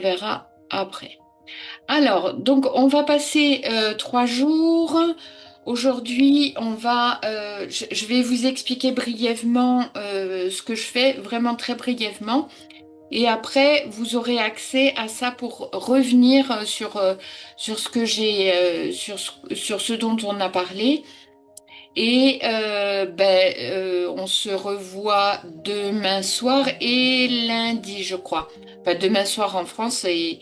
verra après. Alors, donc on va passer 3 jours. Aujourd'hui, je vais vous expliquer brièvement ce que je fais, vraiment très brièvement. Et après, vous aurez accès à ça pour revenir sur ce que sur ce dont on a parlé. Et on se revoit demain soir et lundi, je crois. Enfin, demain soir en France et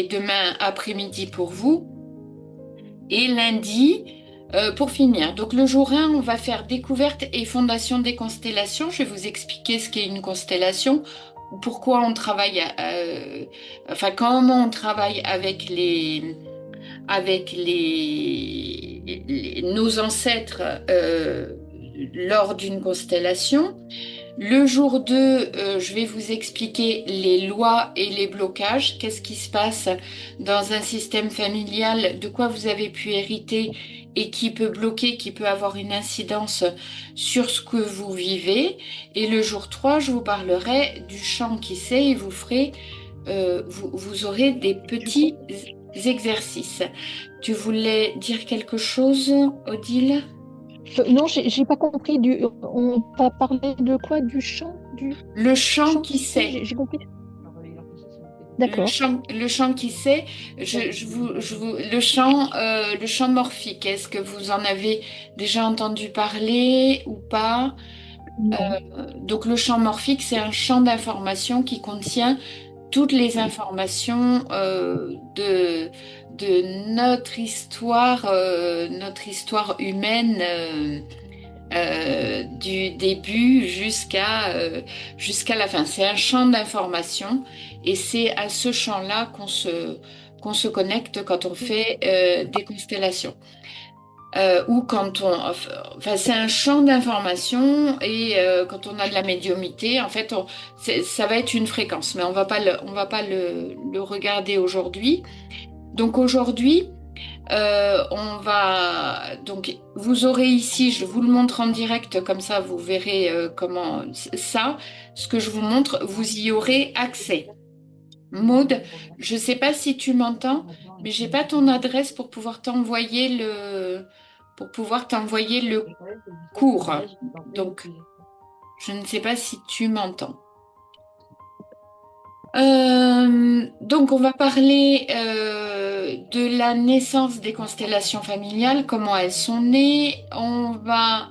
demain après-midi pour vous. Et lundi pour finir. Donc le jour 1, on va faire découverte et fondation des constellations. Je vais vous expliquer ce qu'est une constellation, pourquoi on travaille, enfin comment on travaille avec nos ancêtres lors d'une constellation. Le jour 2, je vais vous expliquer les lois et les blocages. Qu'est-ce qui se passe dans un système familial, de quoi vous avez pu hériter et qui peut bloquer, qui peut avoir une incidence sur ce que vous vivez. Et le jour 3, je vous parlerai du chant qui sait et vous aurez des petits exercices. Tu voulais dire quelque chose, Odile? Non, j'ai pas compris. On va parler de quoi? Du chant? Du Le chant chant qui qui sait? sait. J'ai compris. D'accord. Le chant qui sait, le chant morphique, est-ce que vous en avez déjà entendu parler ou pas? Non. Donc le champ morphique, c'est un champ d'information qui contient toutes les informations de notre histoire humaine du début jusqu'à la fin. C'est un champ d'information et c'est à ce champ-là qu'on se connecte quand on fait des constellations. Ou quand enfin, c'est un champ d'information et quand on a de la médiumnité, en fait, ça va être une fréquence, mais on va pas le regarder aujourd'hui. Donc aujourd'hui, donc vous aurez ici, je vous le montre en direct, comme ça vous verrez comment ça, ce que je vous montre, vous y aurez accès. Maud, je ne sais pas si tu m'entends, mais j'ai pas ton adresse pour pouvoir t'envoyer le cours. Donc, je ne sais pas si tu m'entends. Donc, on va parler de la naissance des constellations familiales, comment elles sont nées. On va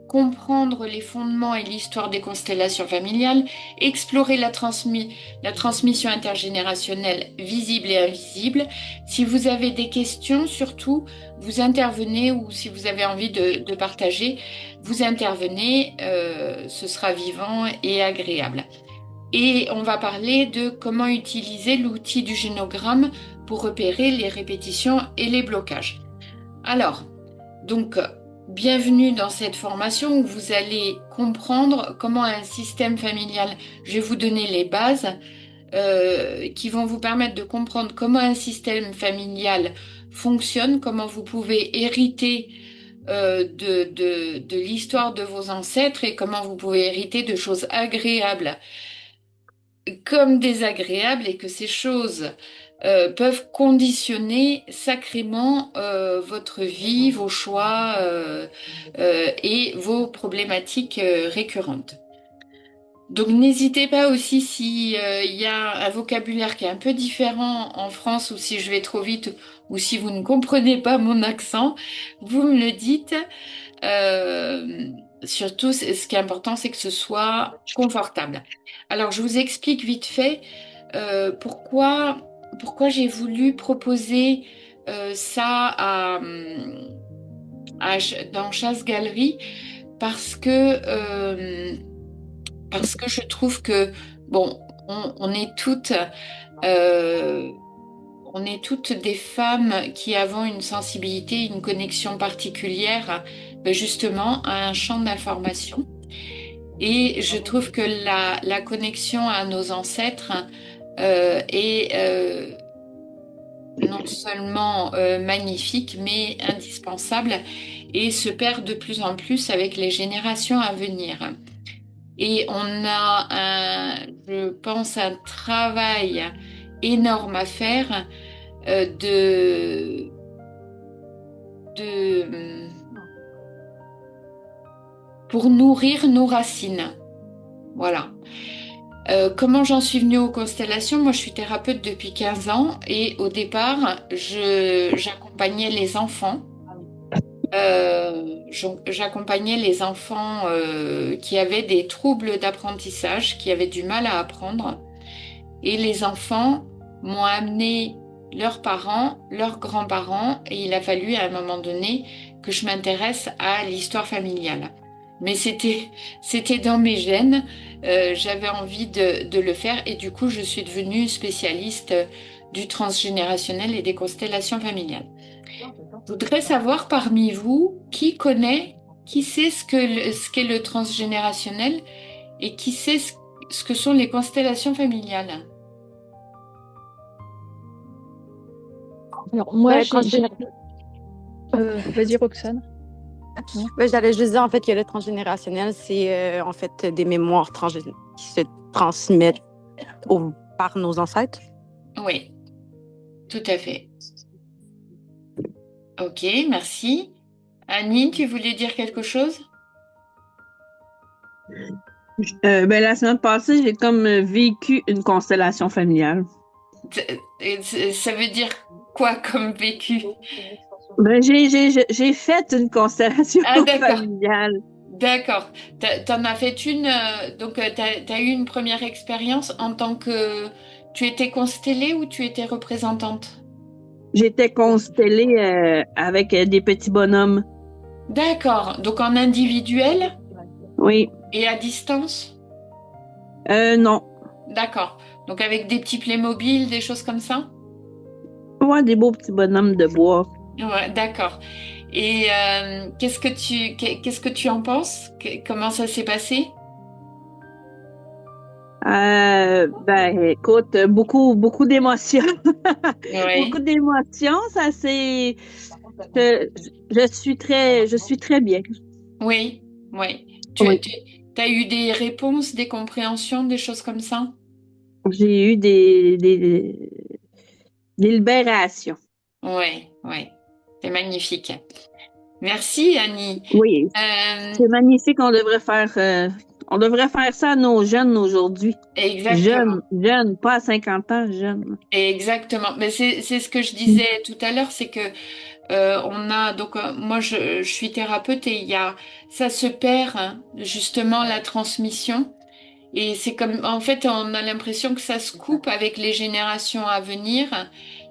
comprendre les fondements et l'histoire des constellations familiales, explorer la transmission intergénérationnelle visible et invisible. Si vous avez des questions, surtout, vous intervenez ou si vous avez envie de partager, vous intervenez. Ce sera vivant et agréable. Et on va parler de comment utiliser l'outil du génogramme pour repérer les répétitions et les blocages. Alors, donc, bienvenue dans cette formation où vous allez comprendre comment un système familial, je vais vous donner les bases qui vont vous permettre de comprendre comment un système familial fonctionne, comment vous pouvez hériter de l'histoire de vos ancêtres et comment vous pouvez hériter de choses agréables comme désagréables et que ces choses peuvent conditionner sacrément votre vie, vos choix et vos problématiques récurrentes. Donc n'hésitez pas aussi si il y a un vocabulaire qui est un peu différent en France ou si je vais trop vite ou si vous ne comprenez pas mon accent, vous me le dites. Euh, Surtout, ce qui est important, c'est que ce soit confortable. Alors, je vous explique vite fait pourquoi j'ai voulu proposer ça dans Chasse Galerie, parce que je trouve que, bon, on est euh, on est toutes des femmes qui avons une sensibilité, une connexion particulière, justement, à un champ d'information. Et je trouve que la connexion à nos ancêtres est non seulement magnifique, mais indispensable et se perd de plus en plus avec les générations à venir. Et on a je pense, un travail énorme à faire de, pour nourrir nos racines. Voilà. Comment j'en suis venue aux constellations? Moi, je suis thérapeute depuis 15 ans et au départ, j'accompagnais les enfants. J'accompagnais les enfants qui avaient des troubles d'apprentissage, qui avaient du mal à apprendre. Et les enfants m'ont amené leurs parents, leurs grands-parents, et il a fallu à un moment donné que je m'intéresse à l'histoire familiale. Mais c'était dans mes gènes, j'avais envie de le faire, et du coup, je suis devenue spécialiste du transgénérationnel et des constellations familiales. Je voudrais savoir parmi vous qui connaît, qui sait ce qu'est le transgénérationnel et qui sait ce que sont les constellations familiales. Alors, moi, Ouais, vas-y, Roxane. Non. ouais, j'allais juste dire en fait que le transgénérationnel, c'est en fait des mémoires qui se transmettent par nos ancêtres. Oui, tout à fait. Ok, merci. Annie, tu voulais dire quelque chose? Ben, la semaine passée, j'ai comme vécu une constellation familiale. Ça veut dire quoi comme vécu? Ben, j'ai fait une constellation Ah, d'accord, familiale. d'accord. T'en as fait une, donc t'as eu une première expérience en tant que... Tu étais constellée ou tu étais représentante? J'étais constellée avec des petits bonhommes. D'accord, donc en individuel Oui. et à distance? Non. D'accord, donc avec des petits Playmobil, des choses comme ça? Ouais, des beaux petits bonhommes de bois. Ouais, d'accord. Et qu'est-ce que tu en penses? Comment ça s'est passé? Ben, écoute, beaucoup d'émotions. Beaucoup Oui, d'émotions, ça c'est. Je, je suis très bien. oui, oui. Oui. As eu des réponses, des compréhensions, des choses comme ça? J'ai eu des libérations. Oui, oui. C'est magnifique. Merci, Annie. Oui, Euh, c'est magnifique. On devrait faire ça à nos jeunes aujourd'hui. exactement. Jeunes, pas à 50 ans, jeunes. Exactement. Mais c'est ce que je disais tout à l'heure, c'est que on a donc moi je suis thérapeute et il y a ça se perd hein, justement la transmission et c'est comme en fait on a l'impression que ça se coupe avec les générations à venir.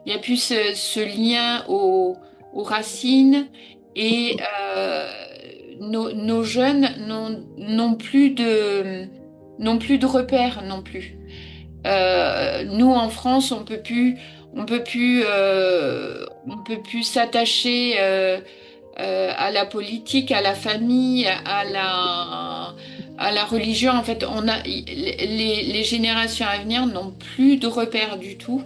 Il n'y a plus ce lien aux racines et nos jeunes n'ont plus de repères non plus. Nous, en France, on peut plus s'attacher à la politique, à la famille, à la religion. En fait, les générations à venir n'ont plus de repères du tout.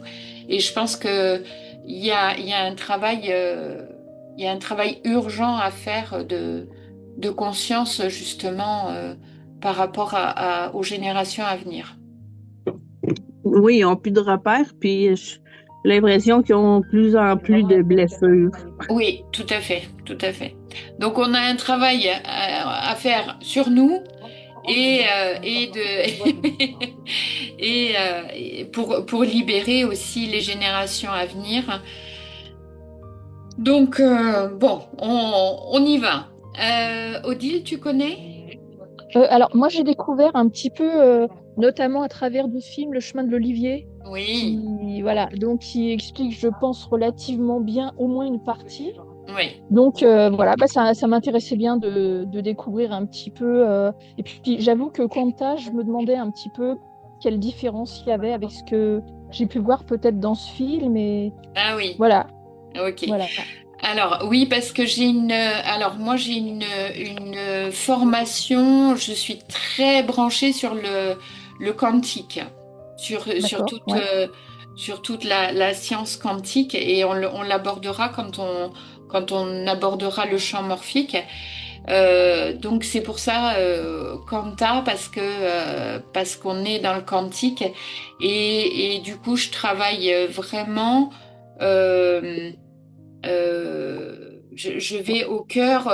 Et je pense que il y a un travail, il y a un travail urgent à faire de conscience justement par rapport aux générations à venir. Oui, ils n'ont plus de repères, puis j'ai l'impression qu'ils ont de plus en plus de blessures. Oui, tout à fait, tout à fait. Donc on a un travail à faire sur nous et et pour libérer aussi les générations à venir. Donc bon, on y va. Odile, tu connais? Alors, moi, j'ai découvert un petit peu, notamment à travers du film Le chemin de l'Olivier, Oui, voilà, donc qui explique, je pense, relativement bien au moins une partie. oui. Donc voilà, bah, ça m'intéressait bien de découvrir un petit peu. Et puis j'avoue que Quanta, je me demandais un petit peu quelle différence il y avait avec ce que j'ai pu voir peut-être dans ce film. Et Ah oui, voilà, ok. voilà. Alors oui, parce que alors moi j'ai une formation, je suis très branchée sur le quantique, D'accord, ouais. sur toute la science quantique et on l'abordera quand on abordera le champ morphique. Donc c'est pour ça Quanta parce qu'on est dans le quantique et du coup je travaille vraiment euh, je vais au cœur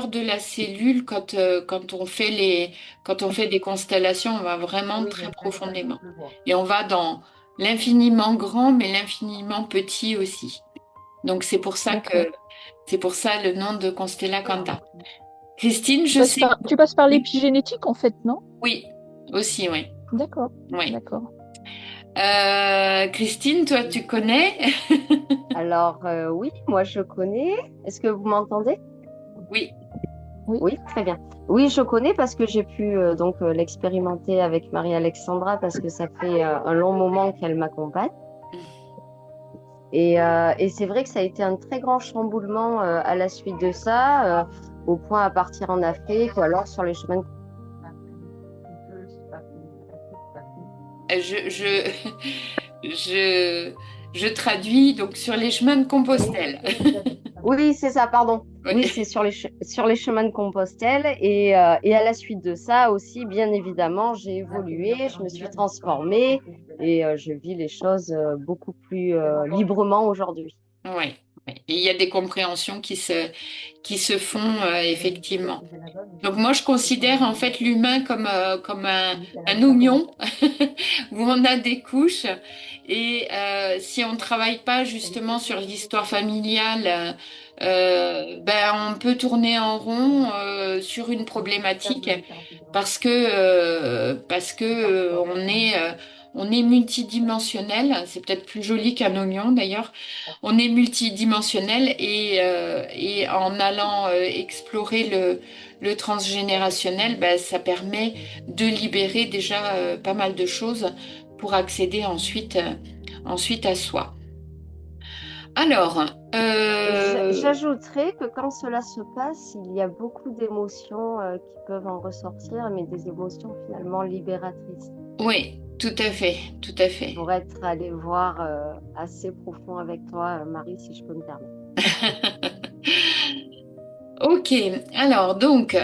de la cellule quand on fait des constellations, on va vraiment très profondément. Et on va dans l'infiniment grand, mais l'infiniment petit aussi. Donc D'accord. c'est pour ça le nom de Constella Quanta. Christine, Tu je passes sais. par Oui, l'épigénétique, en fait, non? oui, aussi, oui. D'accord. Oui. D'accord. Christine, toi, tu connais? Alors, oui, moi je connais. Est-ce que vous m'entendez? Oui. Oui. Oui, très bien. Oui, je connais parce que j'ai pu l'expérimenter avec Marie-Alexandra parce que ça fait un long moment qu'elle m'accompagne. Et c'est vrai que ça a été un très grand chamboulement à la suite de ça, au point à partir en Afrique ou alors sur les chemins. Je, je, je, je traduis donc sur les chemins de Compostelle. Oui, c'est ça, pardon. Oui. Oui, c'est sur les chemins de Compostelle. Et à la suite de ça aussi, bien évidemment, j'ai évolué, je me suis transformée et je vis les choses beaucoup plus librement aujourd'hui. Ouais, ouais. Et il y a des compréhensions qui se font effectivement. Donc moi, je considère en fait l'humain comme un oignon où on a des couches. Et si on ne travaille pas justement sur l'histoire familiale, ben, on peut tourner en rond sur une problématique parce que on est multidimensionnel. C'est peut-être plus joli qu'un oignon d'ailleurs. On est multidimensionnel et en allant explorer le transgénérationnel, ben, ça permet de libérer déjà pas mal de choses pour accéder ensuite à soi. Alors, J'ajouterais que quand cela se passe, il y a beaucoup d'émotions qui peuvent en ressortir, mais des émotions finalement libératrices. oui, tout à fait, tout à fait. Pour être allé voir assez profond avec toi, Marie, si je peux me permettre. Ok, alors donc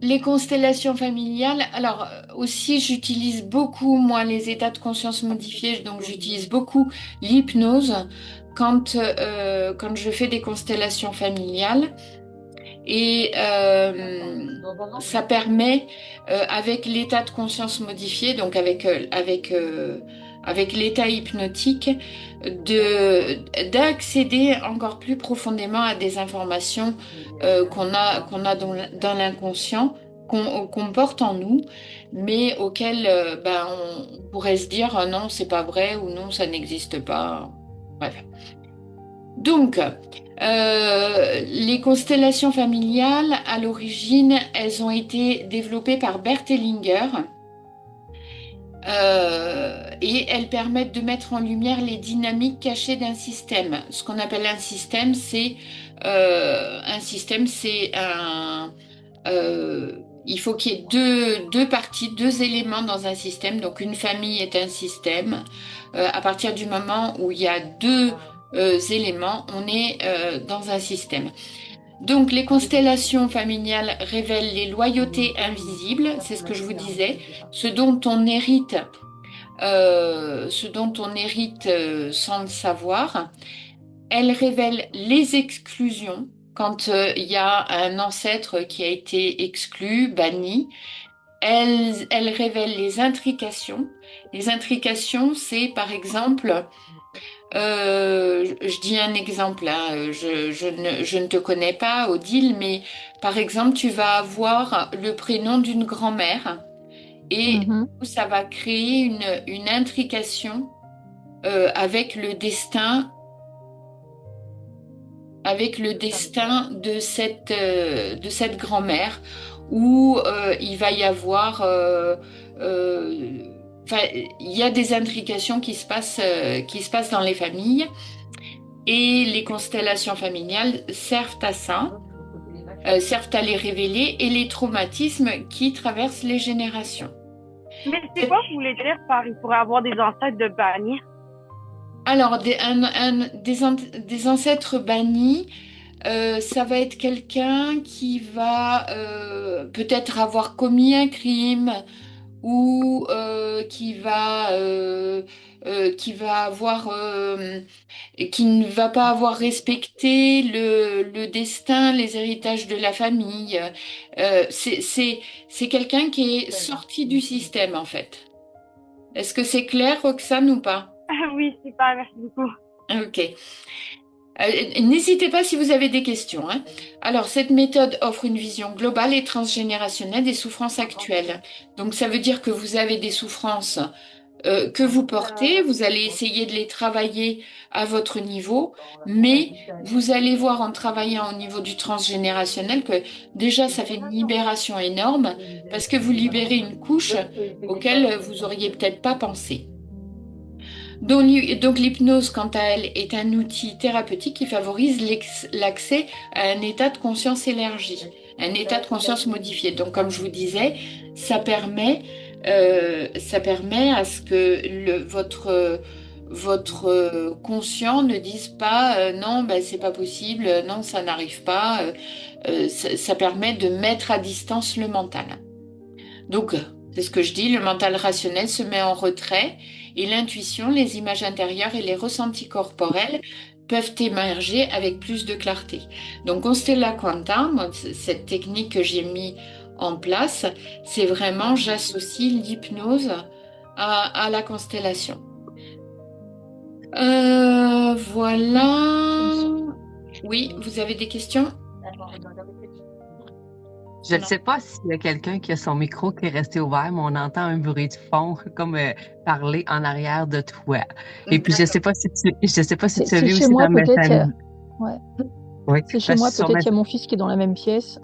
les constellations familiales. Alors aussi, j'utilise beaucoup moi les états de conscience modifiés, donc j'utilise beaucoup l'hypnose quand je fais des constellations familiales. Et ça permet, avec l'état de conscience modifié, donc avec l'état hypnotique, d'accéder encore plus profondément à des informations qu'on a dans l'inconscient, qu'on porte en nous, mais auxquelles ben, on pourrait se dire ah non, c'est pas vrai ou non, ça n'existe pas. Bref. Donc, les constellations familiales, à l'origine, elles ont été développées par Bert Hellinger et elles permettent de mettre en lumière les dynamiques cachées d'un système. Ce qu'on appelle un système, c'est il faut qu'il y ait deux parties, deux éléments dans un système. Donc, une famille est un système. À partir du moment où il y a deux éléments, on est dans un système. Donc, les constellations familiales révèlent les loyautés invisibles, c'est ce que je vous disais, ce dont on hérite sans le savoir. Elles révèlent les exclusions, quand il y a un ancêtre qui a été exclu, banni. Elles révèlent les intrications. Les intrications, c'est par exemple je dis un exemple, hein, je ne te connais pas, Odile, mais par exemple, tu vas avoir le prénom d'une grand-mère et Mhm. ça va créer une intrication avec le destin de cette grand-mère où il va y avoir enfin, il y a des intrications qui se passent dans les familles et les constellations familiales servent à ça, servent à les révéler et les traumatismes qui traversent les générations. Mais c'est quoi vous voulez dire par il pourrait avoir des ancêtres de bannis? Alors, des ancêtres bannis, ça va être quelqu'un qui va peut-être avoir commis un crime ou qui va avoir qui ne va pas avoir respecté le destin, les héritages de la famille. C'est quelqu'un qui est sorti du système en fait. Est-ce que c'est clair, Roxane, ou pas? Oui, super, merci beaucoup. Ok. N'hésitez pas si vous avez des questions, hein. Alors, cette méthode offre une vision globale et transgénérationnelle des souffrances actuelles. Donc, ça veut dire que vous avez des souffrances que vous portez, vous allez essayer de les travailler à votre niveau, mais vous allez voir en travaillant au niveau du transgénérationnel que déjà, ça fait une libération énorme parce que vous libérez une couche auquel vous auriez peut-être pas pensé. Donc l'hypnose, quant à elle, est un outil thérapeutique qui favorise l'accès à un état de conscience élargi, un état de conscience modifié. Donc comme je vous disais, ça permet à ce que votre conscient ne dise pas non, ben, c'est pas possible, non, ça n'arrive pas. Ça permet de mettre à distance le mental. Donc, c'est ce que je dis, le mental rationnel se met en retrait et l'intuition, les images intérieures et les ressentis corporels peuvent émerger avec plus de clarté. Donc, Constella Quanta, moi, cette technique que j'ai mis en place, c'est vraiment, j'associe l'hypnose à la constellation. Voilà. Oui, vous avez des questions? Je ne sais pas s'il y a quelqu'un qui a son micro qui est resté ouvert, mais on entend un bruit de fond comme parler en arrière de toi. Et puis je sais pas si tu as C'est vu chez aussi moi dans peut-être. Messenger. Ouais. Oui, C'est chez moi peut-être. Il y a mon fils qui est dans la même pièce.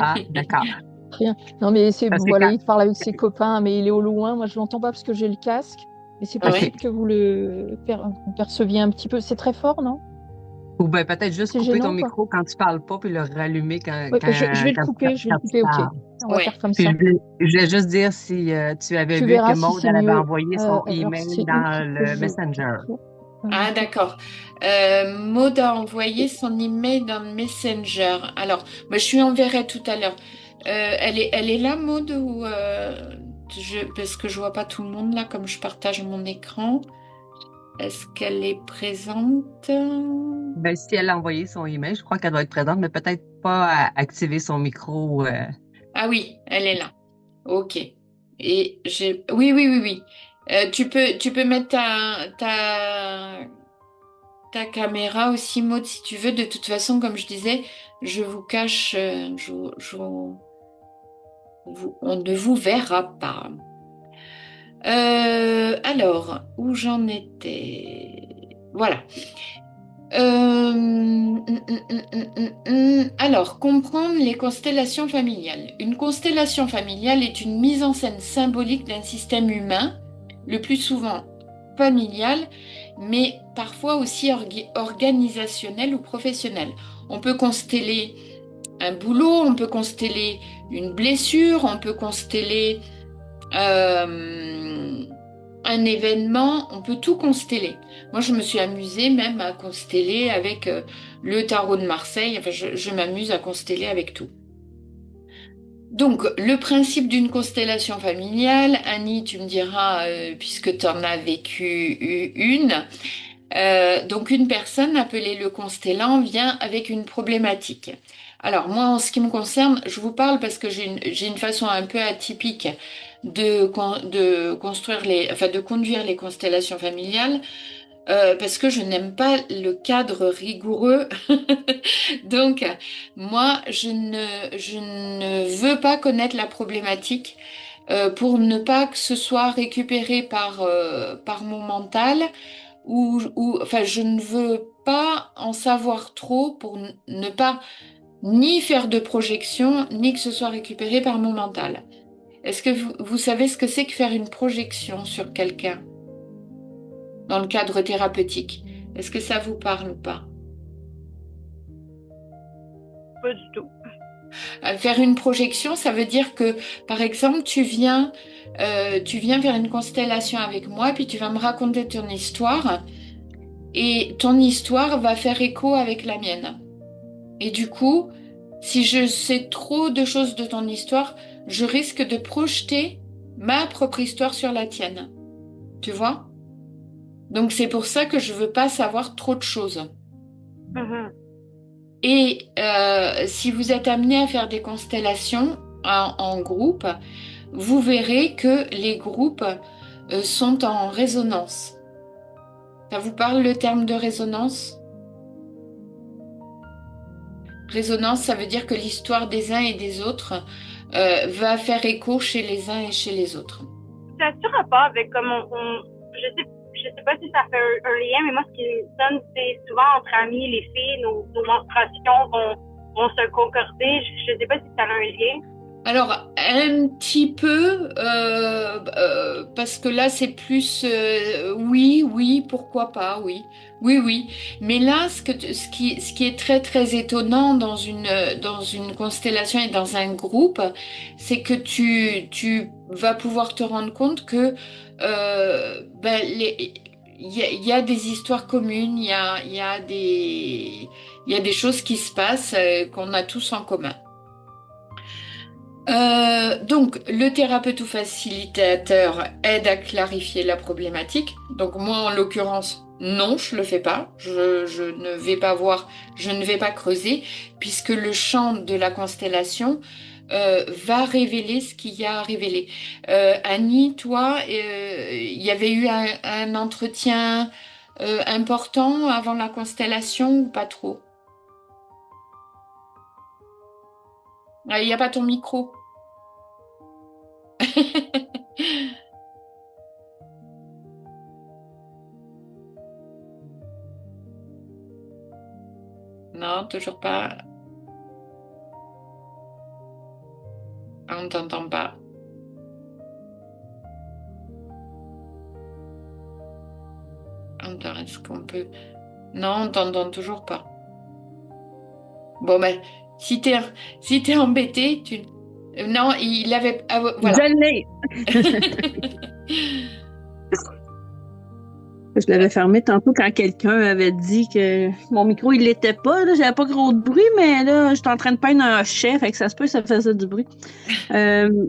Ah, d'accord. Rien. Non mais c'est Parce que voilà, il parle avec ses copains, mais il est au loin. Moi je l'entends pas parce que j'ai le casque. Mais c'est Oui. possible que vous le perceviez un petit peu. C'est très fort, non? Ou ben peut-être juste C'est couper ton gênant, quoi. micro quand tu parles pas, puis le rallumer Ouais, je vais le couper. quand tu Ok. parles. On va Ouais. faire comme Puis ça. je voulais juste dire si tu avais Tu vu que verras si Maude c'est elle avait mieux. envoyé son Alors email c'est où dans qu'il faut que le Messenger. Ah, d'accord. Maud a envoyé son email dans le Messenger. Alors, moi, je lui enverrai tout à l'heure. Elle est là, Maud, ou parce que je vois pas tout le monde là, comme je partage mon écran. Est-ce qu'elle est présente? Ben, si elle a envoyé son email, je crois qu'elle doit être présente, mais peut-être pas activer son micro. Ah oui, elle est là. Ok. Et j'ai. Oui, oui, oui, oui. Tu peux mettre ta caméra aussi, Maud, si tu veux. De toute façon, comme je disais, je vous cache, on ne vous verra pas. Alors, où j'en étais? Voilà. Alors, comprendre les constellations familiales. Une constellation familiale est une mise en scène symbolique d'un système humain, le plus souvent familial, mais parfois aussi organisationnel ou professionnel. On peut consteller un boulot, on peut consteller une blessure, on peut consteller un événement, on peut tout consteller. Moi, je me suis amusée même à consteller avec le tarot de Marseille. Enfin, je m'amuse à consteller avec tout. Donc, le principe d'une constellation familiale, Annie, tu me diras, puisque tu en as vécu une, donc une personne appelée le constellant vient avec une problématique. Alors moi, en ce qui me concerne, je vous parle parce que j'ai une façon un peu atypique de construire enfin de conduire les constellations familiales, parce que je n'aime pas le cadre rigoureux. Donc moi, je ne veux pas connaître la problématique. Pour ne pas que ce soit récupéré par mon mental enfin, je ne veux pas en savoir trop pour ne pas ni faire de projection, ni que ce soit récupéré par mon mental. Est-ce que vous savez ce que c'est que faire une projection sur quelqu'un dans le cadre thérapeutique? Est-ce que ça vous parle ou pas? Pas du tout. Faire une projection, ça veut dire que, par exemple, tu viens faire une constellation avec moi, puis tu vas me raconter ton histoire. et ton histoire va faire écho avec la mienne. Et du coup, si je sais trop de choses de ton histoire, je risque de projeter ma propre histoire sur la tienne. Tu vois? Donc c'est pour ça que je veux pas savoir trop de choses. Mhm. Et si vous êtes amené à faire des constellations en groupe, vous verrez que les groupes sont en résonance. Ça vous parle le terme de résonance? Résonance, ça veut dire que l'histoire des uns et des autres va faire écho chez les uns et chez les autres. Ça a-tu rapport avec comme je sais pas si ça fait un lien, mais moi, ce qui me sonne, c'est souvent entre amis, les filles, nos menstruations vont se concorder. Je sais pas si ça a un lien. Alors, un petit peu, parce que là, c'est plus oui, oui, pourquoi pas, oui, oui, oui. Mais là, ce qui est très, très étonnant dans une constellation et dans un groupe, c'est que tu vas pouvoir te rendre compte que il y a des histoires communes, il y a des choses qui se passent qu'on a tous en commun. Donc, le thérapeute ou facilitateur aide à clarifier la problématique. Donc, moi, en l'occurrence, non, je le fais pas. Je ne vais pas voir, je ne vais pas creuser, puisque le champ de la constellation va révéler ce qu'il y a à révéler. Annie, toi, il y avait eu un entretien important avant la constellation ou pas trop? Ah, il n'y a pas ton micro. Non, toujours pas. On ne t'entend pas. Attends, est-ce qu'on peut... Non, on t'entend toujours pas. Bon, ben, si t'es embêté, tu... Non, il avait... Ah, voilà. Je l'ai. Je l'avais fermé tantôt quand quelqu'un avait dit que mon micro, il l'était pas. Là, j'avais pas gros de bruit, mais là, j'étais en train de peindre un chef, fait que ça se peut, ça faisait du bruit. Euh,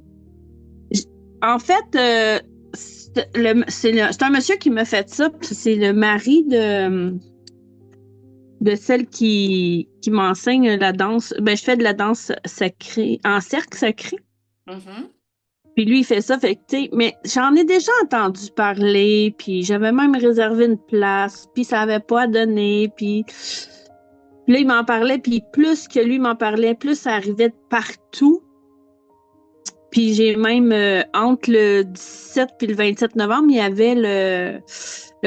En fait, c'est un monsieur qui m'a fait ça. C'est le mari de celle qui m'enseigne la danse. Ben, je fais de la danse sacrée, en cercle sacré. Mhm. Puis lui, il fait ça. Fait que, tu sais, mais j'en ai déjà entendu parler. Puis j'avais même réservé une place. Puis ça avait pas donné. Puis là, il m'en parlait. Puis plus que lui m'en parlait, plus ça arrivait de partout. Puis j'ai même, entre le 17 puis le 27 novembre, il y avait le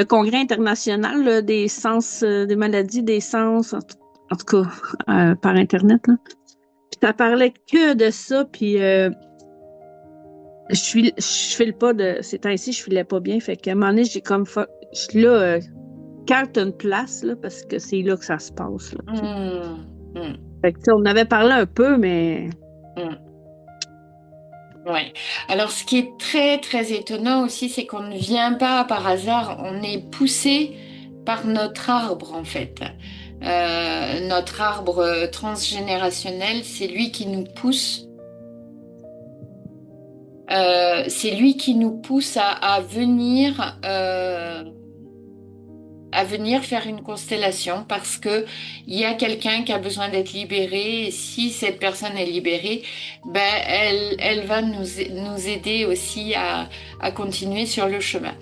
congrès international là, des sens, des maladies des sens, en tout cas, par Internet. Là. Puis ça parlait que de ça, puis je file pas de... Ces temps-ci, je filais pas bien, fait qu'à un moment donné, j'ai comme... Je suis là, carte une place, là, parce que c'est là que ça se passe. Là, Fait que, tu sais, on avait parlé un peu, mais... Ouais. Alors, ce qui est très, très étonnant aussi, c'est qu'on ne vient pas par hasard, on est poussé par notre arbre, en fait. Notre arbre transgénérationnel, c'est lui qui nous pousse. C'est lui qui nous pousse à venir faire une constellation parce que il y a quelqu'un qui a besoin d'être libéré et si cette personne est libérée, ben elle va nous aider aussi à continuer sur le chemin.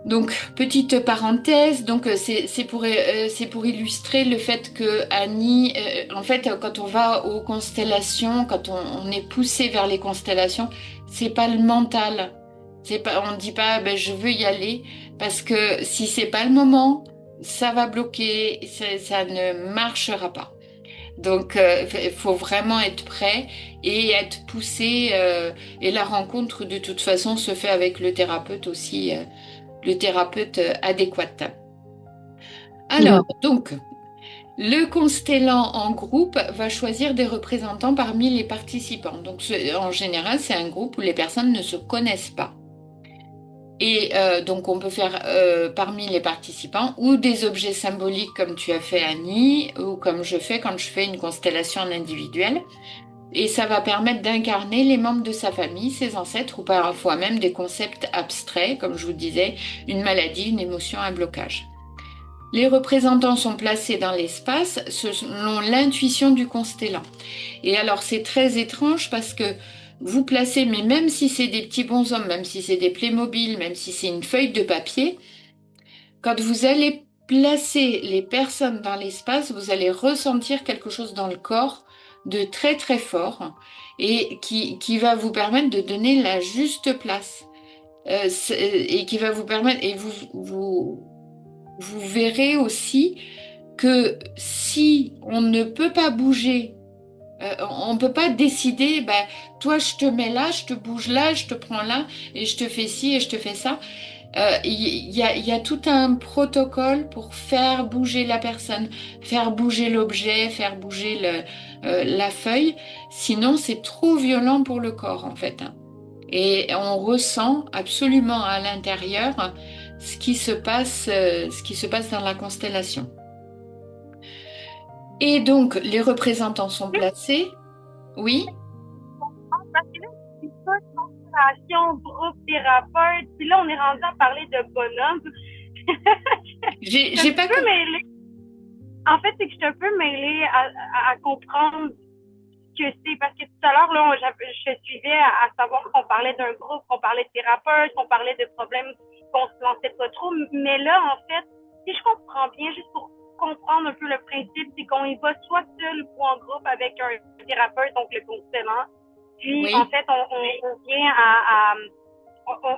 Donc, petite parenthèse, donc c'est pour illustrer le fait que Annie, en fait, quand on va aux constellations, quand on est poussé vers les constellations, c'est pas le mental. C'est pas, on dit pas, ben, je veux y aller, parce que si c'est pas le moment, ça va bloquer, ça ne marchera pas. Donc, il faut vraiment être prêt et être poussé. Et la rencontre, de toute façon, se fait avec le thérapeute aussi. Le thérapeute adéquat. Alors, donc, le constellant en groupe va choisir des représentants parmi les participants. Donc, en général, c'est un groupe où les personnes ne se connaissent pas. Et donc, on peut faire parmi les participants ou des objets symboliques comme tu as fait, Annie, ou comme je fais quand je fais une constellation en individuel. Et ça va permettre d'incarner les membres de sa famille, ses ancêtres, ou parfois même des concepts abstraits, comme je vous disais, une maladie, une émotion, un blocage. Les représentants sont placés dans l'espace selon l'intuition du constellant. Et alors, c'est très étrange parce que vous placez, mais même si c'est des petits bonshommes, même si c'est des Playmobil, même si c'est une feuille de papier, quand vous allez placer les personnes dans l'espace, vous allez ressentir quelque chose dans le corps de très très fort et qui va vous permettre de donner la juste place. Et qui va vous permettre, et vous verrez aussi que si on ne peut pas bouger, on ne peut pas décider, ben, toi je te mets là, je te bouge là, je te prends là, et je te fais ci et je te fais ça. Il y a tout un protocole pour faire bouger la personne, faire bouger l'objet, faire bouger la feuille. Sinon, c'est trop violent pour le corps, en fait. Et on ressent absolument à l'intérieur ce qui se passe dans la constellation. Et donc, les représentants sont placés. Oui? Parce que là, c'est pas une constellation, groupe, thérapeute. Puis là, on est rendu à parler de bonhomme. J'ai pas peu mêlée. En fait, c'est que je suis un peu mêlée à comprendre ce que c'est. Parce que tout à l'heure, là, je suivais à savoir qu'on parlait d'un groupe, qu'on parlait de thérapeute, qu'on parlait de problèmes qu'on se lançait pas trop. Mais là, en fait, si je comprends bien, juste pour comprendre un peu le principe, c'est qu'on y va soit seul ou en groupe avec un thérapeute, donc le constellant. Puis, Oui. en fait, on vient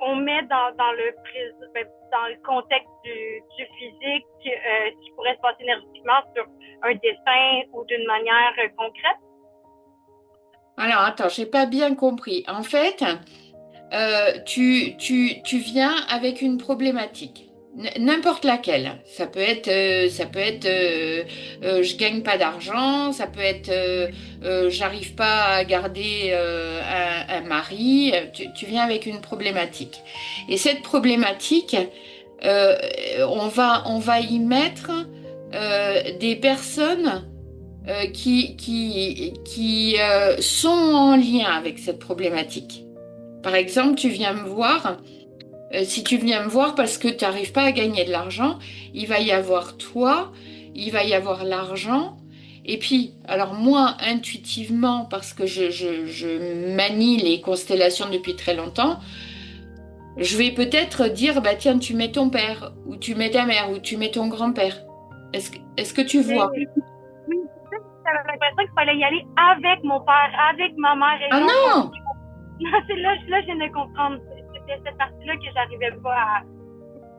on met dans le contexte du physique ce qui pourrait se passer énergétiquement sur un dessin ou d'une manière concrète. Alors, attends, j'ai pas bien compris. En fait, tu viens avec une problématique, n'importe laquelle. Ça peut être, je gagne pas d'argent, ça peut être, j'arrive pas à garder un mari. Tu viens avec une problématique. Et cette problématique, on va y mettre des personnes qui sont en lien avec cette problématique. Par exemple, tu viens me voir, si tu viens me voir parce que tu n'arrives pas à gagner de l'argent, il va y avoir toi, il va y avoir l'argent. Et puis, alors moi, intuitivement, parce que je manie les constellations depuis très longtemps, je vais peut-être dire, bah tiens, tu mets ton père, ou tu mets ta mère, ou tu mets ton grand-père. Est-ce que tu vois? Oui, j'avais l'impression qu'il fallait y aller avec mon père, avec ma mère. Et ah non! C'est là, je viens de comprendre. C'était cette partie-là que j'arrivais pas à...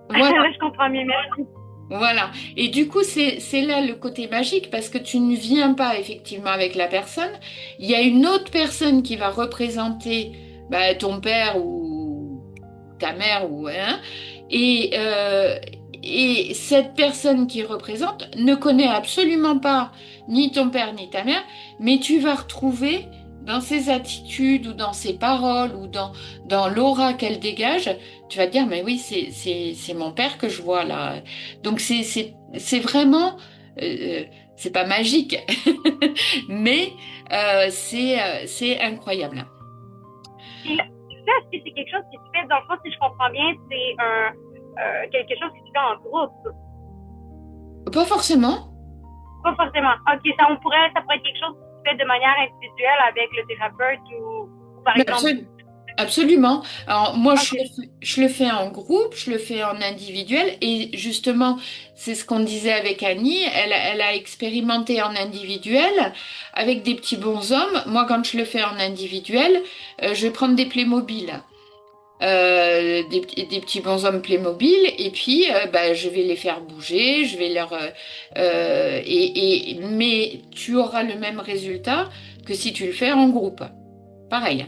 Voilà. Là, je comprends mieux, merci. Voilà. Et du coup, c'est là le côté magique parce que tu ne viens pas effectivement avec la personne. Il y a une autre personne qui va représenter ton père ou ta mère ou hein, et cette personne qui représente ne connaît absolument pas ni ton père ni ta mère, mais tu vas retrouver dans ses attitudes ou dans ses paroles ou dans l'aura qu'elle dégage, tu vas te dire, mais oui, c'est mon père que je vois là. Donc c'est vraiment, c'est pas magique, mais c'est incroyable. Et là, est-ce que c'est quelque chose qui se fait, dans le fond, si je comprends bien, c'est quelque chose qui se fait en groupe? Pas forcément. Pas forcément. Ok, ça pourrait être quelque chose qui se fait de manière individuelle avec le thérapeute ou par exemple. Absolument. Alors moi, je le fais en groupe, je le fais en individuel et justement, c'est ce qu'on disait avec Annie, elle a expérimenté en individuel avec des petits bonshommes. Moi, quand je le fais en individuel, je vais prendre des Playmobil. Des petits bonshommes Playmobil et puis je vais les faire bouger, je vais leur mais tu auras le même résultat que si tu le fais en groupe. Pareil.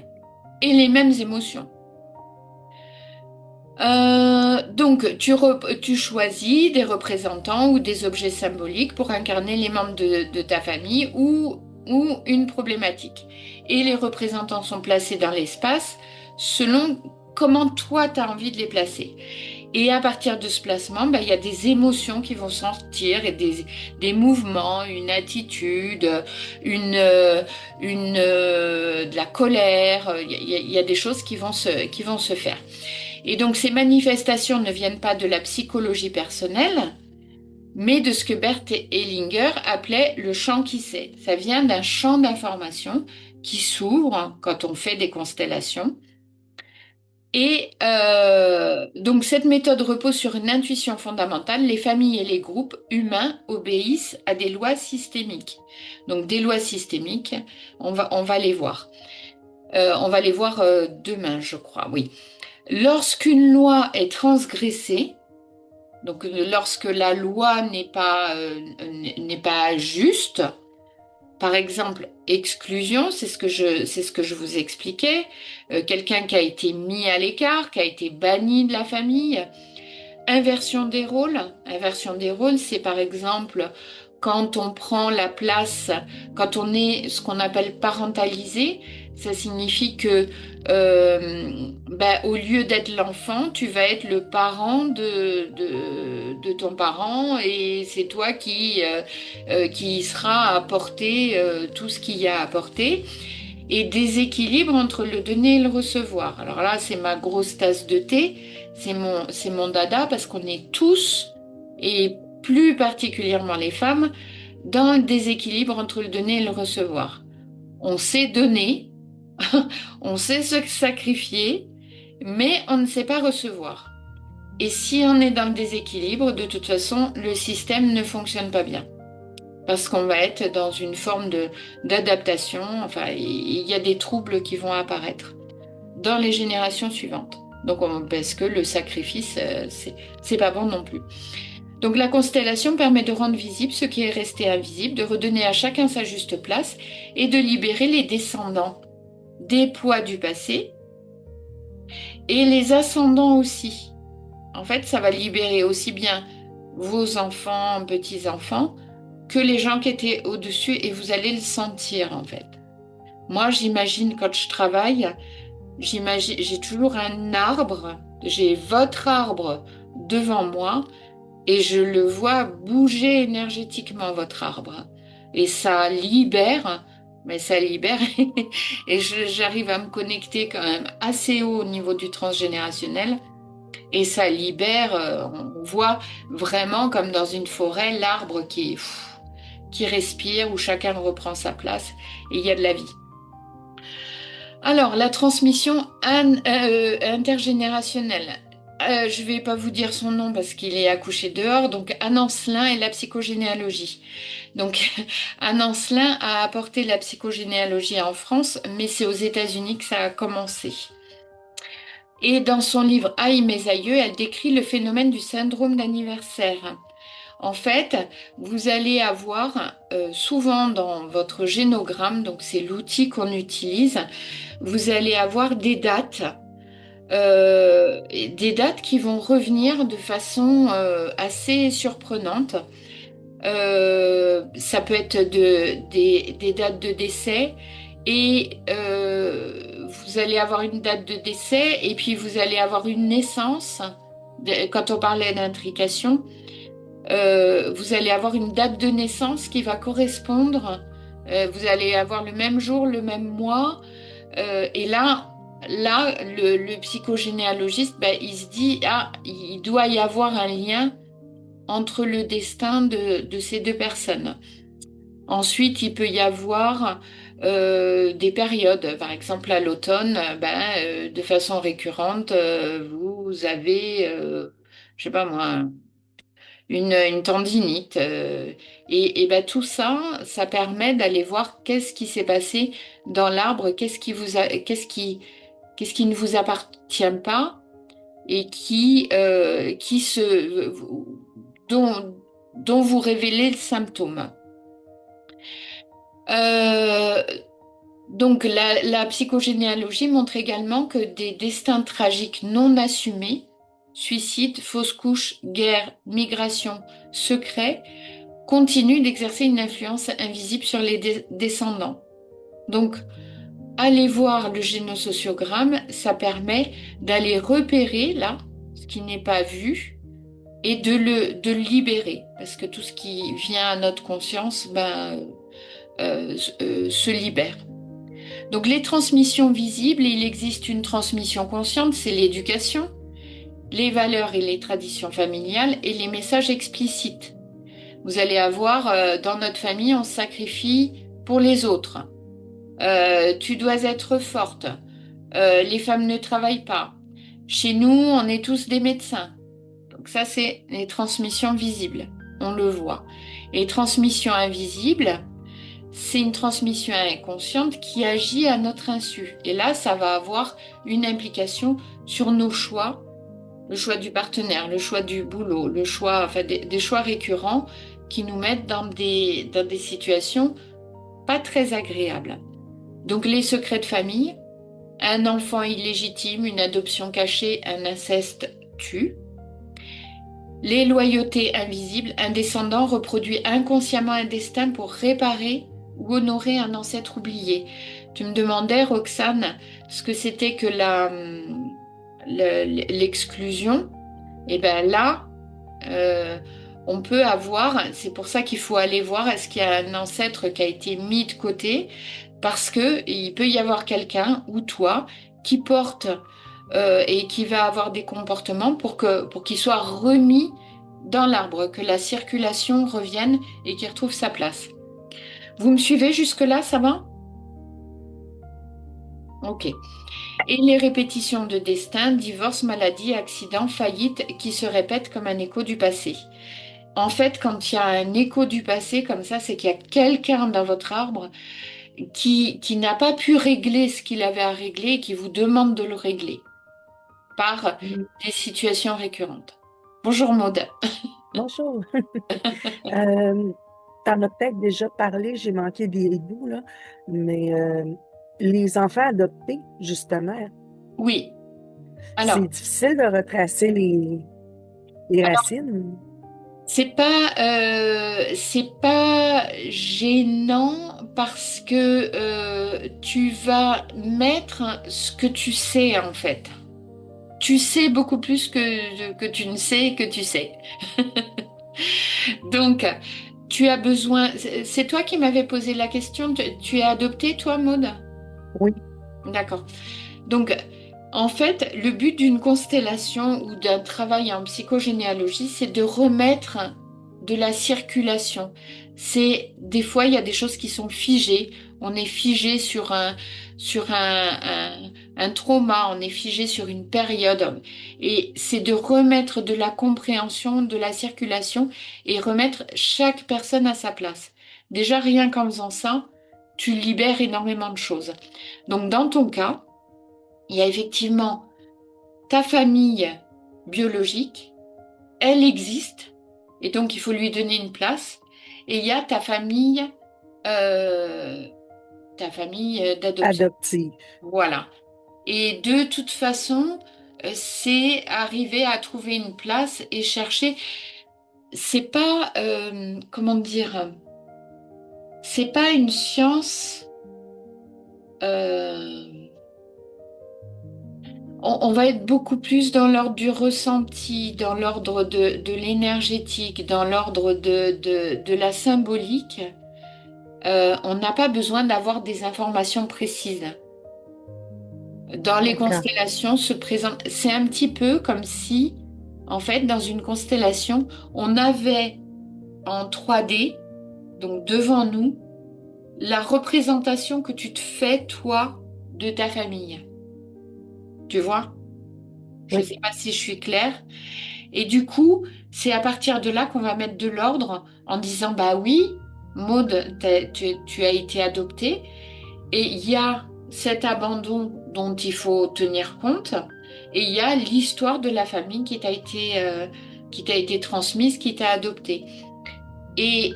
Et les mêmes émotions. Donc, tu choisis des représentants ou des objets symboliques pour incarner les membres de ta famille ou une problématique. Et les représentants sont placés dans l'espace selon comment toi, tu as envie de les placer. Et à partir de ce placement, il y a des émotions qui vont sortir et des mouvements, une attitude, de la colère. Il y a des choses qui vont se faire. Et donc ces manifestations ne viennent pas de la psychologie personnelle, mais de ce que Bert Hellinger appelait le champ qui sait. Ça vient d'un champ d'information qui s'ouvre quand on fait des constellations. Et donc cette méthode repose sur une intuition fondamentale. Les familles et les groupes humains obéissent à des lois systémiques. Donc des lois systémiques, on va les voir. On va les voir demain, je crois, oui. Lorsqu'une loi est transgressée, donc lorsque la loi n'est pas juste, par exemple, exclusion, c'est ce que je vous expliquais, quelqu'un qui a été mis à l'écart, qui a été banni de la famille. Inversion des rôles, c'est par exemple quand on prend la place, quand on est ce qu'on appelle parentalisé, ça signifie que au lieu d'être l'enfant, tu vas être le parent de ton parent et c'est toi qui sera à apporter tout ce qu'il y a à apporter. Et déséquilibre entre le donner et le recevoir. Alors là, c'est ma grosse tasse de thé, c'est mon dada parce qu'on est tous, et plus particulièrement les femmes, dans le déséquilibre entre le donner et le recevoir. On sait donner, on sait se sacrifier, mais on ne sait pas recevoir. Et si on est dans le déséquilibre, de toute façon, le système ne fonctionne pas bien. Parce qu'on va être dans une forme d'adaptation, enfin, il y a des troubles qui vont apparaître dans les générations suivantes. Donc, parce que le sacrifice, c'est pas bon non plus. Donc, la constellation permet de rendre visible ce qui est resté invisible, de redonner à chacun sa juste place et de libérer les descendants des poids du passé et les ascendants aussi. En fait, ça va libérer aussi bien vos enfants, petits-enfants, que les gens qui étaient au-dessus, et vous allez le sentir en fait. Moi, j'imagine quand je travaille, j'ai toujours un arbre, j'ai votre arbre devant moi et je le vois bouger énergétiquement, votre arbre. Et ça libère, mais ça libère et j'arrive à me connecter quand même assez haut au niveau du transgénérationnel. Et ça libère, on voit vraiment comme dans une forêt, l'arbre qui respire, où chacun reprend sa place et il y a de la vie. Alors, la transmission intergénérationnelle. Je ne vais pas vous dire son nom parce qu'il est accouché dehors. Donc, Anne Ancelin et la psychogénéalogie. Donc, Anne Ancelin a apporté la psychogénéalogie en France, mais c'est aux États-Unis que ça a commencé. Et dans son livre Aïe mes aïeux, elle décrit le phénomène du syndrome d'anniversaire. En fait, vous allez avoir souvent dans votre génogramme, donc c'est l'outil qu'on utilise, vous allez avoir des dates qui vont revenir de façon assez surprenante. Ça peut être des dates de décès et vous allez avoir une date de décès et puis vous allez avoir une naissance. Quand on parlait d'intrication, vous allez avoir une date de naissance qui va correspondre. Vous allez avoir le même jour, le même mois. Et là, le psychogénéalogiste, il se dit, il doit y avoir un lien entre le destin de ces deux personnes. Ensuite, il peut y avoir des périodes. Par exemple, à l'automne, de façon récurrente, vous avez, je sais pas moi, une tendinite. Et tout ça, ça permet d'aller voir qu'est-ce qui s'est passé dans l'arbre, qu'est-ce qui ne vous appartient pas et dont vous révélez le symptôme. Donc la psychogénéalogie montre également que des destins tragiques non assumés, suicide, fausse couche, guerre, migration, secret, continuent d'exercer une influence invisible sur les descendants. Donc aller voir le génosociogramme, ça permet d'aller repérer là ce qui n'est pas vu et de le libérer. Parce que tout ce qui vient à notre conscience se libère. Donc les transmissions visibles, il existe une transmission consciente, c'est l'éducation, les valeurs et les traditions familiales et les messages explicites. Vous allez avoir, dans notre famille, on se sacrifie pour les autres. Tu dois être forte. Les femmes ne travaillent pas. Chez nous, on est tous des médecins. Donc ça, c'est les transmissions visibles. On le voit. Les transmissions invisibles, c'est une transmission inconsciente qui agit à notre insu. Et là, ça va avoir une implication sur nos choix, le choix du partenaire, le choix du boulot, le choix, enfin des choix récurrents qui nous mettent dans des situations pas très agréables. Donc les secrets de famille, un enfant illégitime, une adoption cachée, un inceste tue. Les loyautés invisibles, un descendant reproduit inconsciemment un destin pour réparer ou honorer un ancêtre oublié. Tu me demandais, Roxane, ce que c'était que l'exclusion. Et bien là, on peut avoir, c'est pour ça qu'il faut aller voir, est-ce qu'il y a un ancêtre qui a été mis de côté, parce qu'il peut y avoir quelqu'un, ou toi, qui porte et qui va avoir des comportements pour qu'il soit remis dans l'arbre, que la circulation revienne et qu'il retrouve sa place. Vous me suivez jusque-là, ça va? Ok. Et les répétitions de destin, divorce, maladie, accident, faillite, qui se répètent comme un écho du passé. En fait, quand il y a un écho du passé comme ça, c'est qu'il y a quelqu'un dans votre arbre qui n'a pas pu régler ce qu'il avait à régler et qui vous demande de le régler par des situations récurrentes. Bonjour Maude. Bonjour. T'en as peut-être déjà parlé, j'ai manqué des bouts, là, mais les enfants adoptés, justement, Oui. Alors, c'est difficile de retracer les racines. c'est pas gênant parce que tu vas mettre ce que tu sais en fait. Tu sais beaucoup plus que tu ne sais que tu sais. Donc, tu as besoin. C'est toi qui m'avais posé la question. Tu es adoptée, toi, Maud? Oui. D'accord. Donc, en fait, le but d'une constellation ou d'un travail en psychogénéalogie, c'est de remettre de la circulation. Des fois, il y a des choses qui sont figées. On est figé sur un trauma, on est figé sur une période. Et c'est de remettre de la compréhension, de la circulation et remettre chaque personne à sa place. Déjà, rien qu'en faisant ça, tu libères énormément de choses. Donc, dans ton cas, il y a effectivement ta famille biologique, elle existe, et donc il faut lui donner une place. Et il y a ta famille d'adoption. Adoptive. Voilà. Et de toute façon, c'est arriver à trouver une place et chercher. C'est pas, comment dire, c'est pas une science. On va être beaucoup plus dans l'ordre du ressenti, dans l'ordre de l'énergétique, dans l'ordre de la symbolique. On n'a pas besoin d'avoir des informations précises. Dans les D'accord. constellations se présente, c'est un petit peu comme si, en fait, dans une constellation, on avait en 3D, donc devant nous, la représentation que tu te fais, toi, de ta famille. Tu vois? Je ne Oui. sais pas si je suis claire. Et du coup, c'est à partir de là qu'on va mettre de l'ordre en disant, bah oui, Maud, tu as été adoptée et il y a cet abandon dont il faut tenir compte et il y a l'histoire de la famille qui t'a été transmise, qui t'a adoptée. Et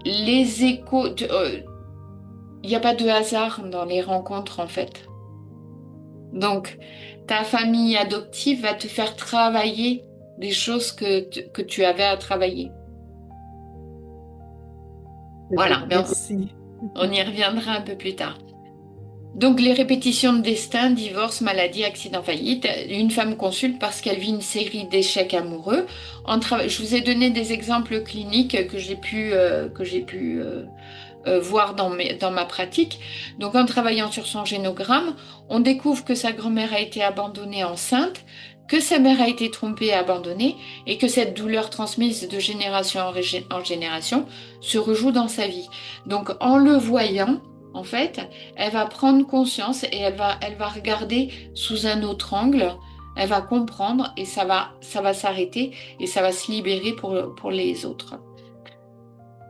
les échos, il n'y a pas de hasard dans les rencontres en fait. Donc, ta famille adoptive va te faire travailler des choses que tu avais à travailler. Voilà, mais Merci. on y reviendra un peu plus tard. Donc, les répétitions de destin, divorce, maladie, accident, faillite. Une femme consulte parce qu'elle vit une série d'échecs amoureux. Je vous ai donné des exemples cliniques que j'ai pu voir dans ma pratique. Donc, en travaillant sur son génogramme, on découvre que sa grand-mère a été abandonnée enceinte, que sa mère a été trompée et abandonnée, et que cette douleur transmise de génération en génération se rejoue dans sa vie. Donc, en le voyant, en fait, elle va prendre conscience et elle va regarder sous un autre angle. Elle va comprendre et ça va s'arrêter et ça va se libérer pour les autres.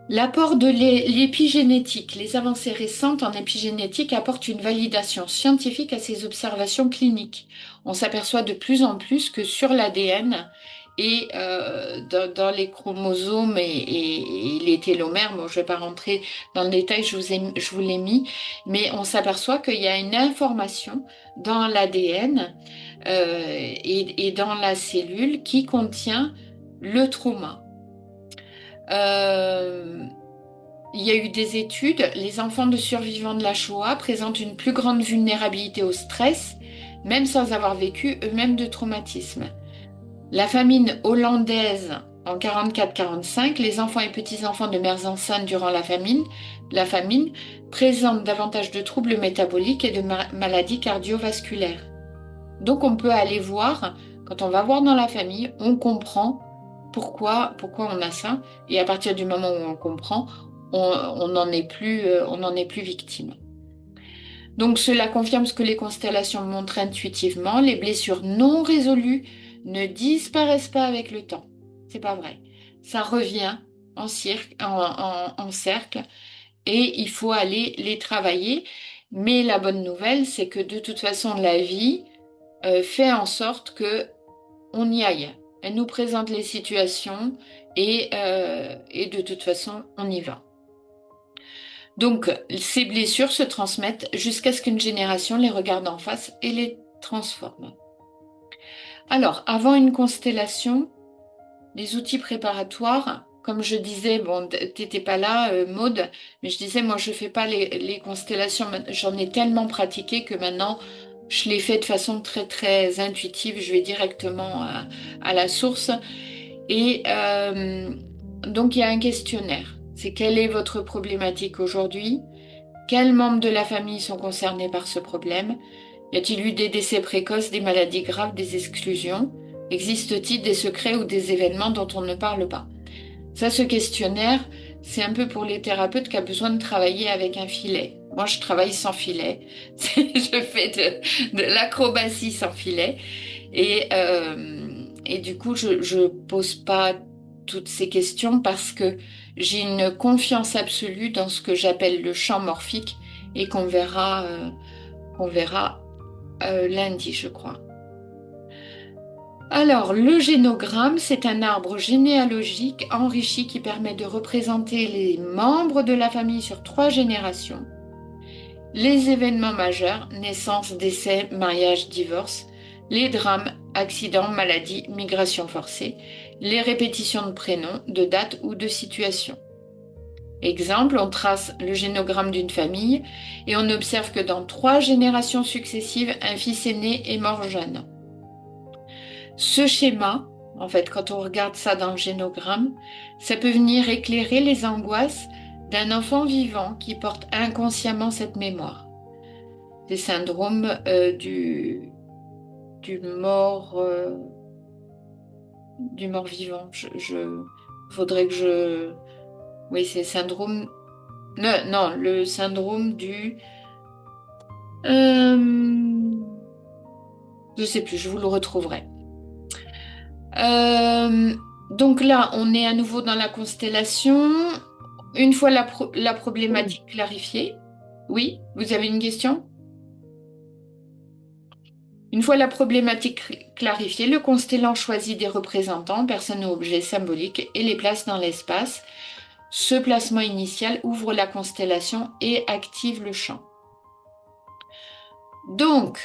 L'apport de l'épigénétique. Les avancées récentes en épigénétique apportent une validation scientifique à ces observations cliniques. On s'aperçoit de plus en plus que sur l'ADN et dans les chromosomes et les télomères, bon, je ne vais pas rentrer dans le détail, je vous l'ai mis, mais on s'aperçoit qu'il y a une information dans l'ADN et dans la cellule qui contient le trauma. Il y a eu des études, les enfants de survivants de la Shoah présentent une plus grande vulnérabilité au stress, même sans avoir vécu eux-mêmes de traumatisme. La famine hollandaise en 44-45, les enfants et petits-enfants de mères enceintes durant la famine présentent davantage de troubles métaboliques et de maladies cardiovasculaires. Donc on peut aller voir, quand on va voir dans la famille, on comprend pourquoi on a ça, et à partir du moment où on comprend, on n'en est plus victime. Donc cela confirme ce que les constellations montrent intuitivement, les blessures non résolues ne disparaissent pas avec le temps. C'est pas vrai. Ça revient en cercle et il faut aller les travailler. Mais la bonne nouvelle, c'est que de toute façon, la vie fait en sorte que on y aille. Elle nous présente les situations et de toute façon, on y va. Donc, ces blessures se transmettent jusqu'à ce qu'une génération les regarde en face et les transforme. Alors, avant une constellation, les outils préparatoires, comme je disais, bon, t'étais pas là, Maude, mais je disais, moi, je fais pas les constellations, j'en ai tellement pratiqué que maintenant, je les fais de façon très, très intuitive, je vais directement à la source. Et donc, il y a un questionnaire. C'est quelle est votre problématique aujourd'hui? Quels membres de la famille sont concernés par ce problème? Y a-t-il eu des décès précoces, des maladies graves, des exclusions? Existe-t-il des secrets ou des événements dont on ne parle pas? Ça, ce questionnaire, c'est un peu pour les thérapeutes qui ont besoin de travailler avec un filet. Moi, je travaille sans filet. Je fais de l'acrobatie sans filet. Et du coup, je pose pas toutes ces questions parce que j'ai une confiance absolue dans ce que j'appelle le champ morphique et qu'on verra lundi, je crois. Alors, le génogramme, c'est un arbre généalogique enrichi qui permet de représenter les membres de la famille sur 3 générations, les événements majeurs, naissance, décès, mariage, divorce, les drames, accidents, maladies, migration forcée, les répétitions de prénoms, de dates ou de situations. Exemple, on trace le génogramme d'une famille et on observe que dans 3 générations successives, un fils aîné est mort jeune. Ce schéma, en fait, quand on regarde ça dans le génogramme, ça peut venir éclairer les angoisses d'un enfant vivant qui porte inconsciemment cette mémoire. Des syndromes du mort vivant. Faudrait que je... Oui, c'est le syndrome... Non, le syndrome du... Je sais plus, je vous le retrouverai. Donc là, on est à nouveau dans la constellation. Une fois la problématique clarifiée. Oui, vous avez une question? Une fois la problématique clarifiée, le constellant choisit des représentants, personnes ou objets symboliques et les place dans l'espace. Ce placement initial ouvre la constellation et active le champ. Donc,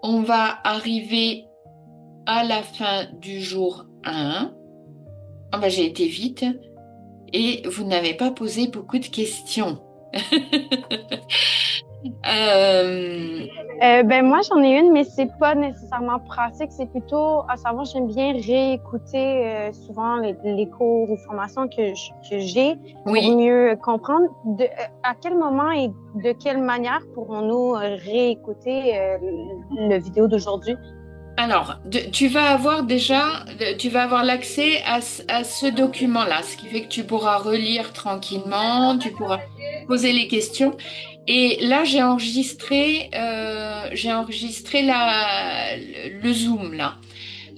on va arriver à la fin du jour 1. Ah ben, j'ai été vite et vous n'avez pas posé beaucoup de questions. Euh, Moi, j'en ai une, mais c'est pas nécessairement pratique. C'est plutôt, à savoir, j'aime bien réécouter souvent les cours ou formations que j'ai pour oui. mieux comprendre à quel moment et de quelle manière pourrons-nous réécouter le vidéo d'aujourd'hui. Alors, tu vas avoir l'accès à ce document-là, ce qui fait que tu pourras relire tranquillement, tu pourras poser les questions. Et là, j'ai enregistré le Zoom là,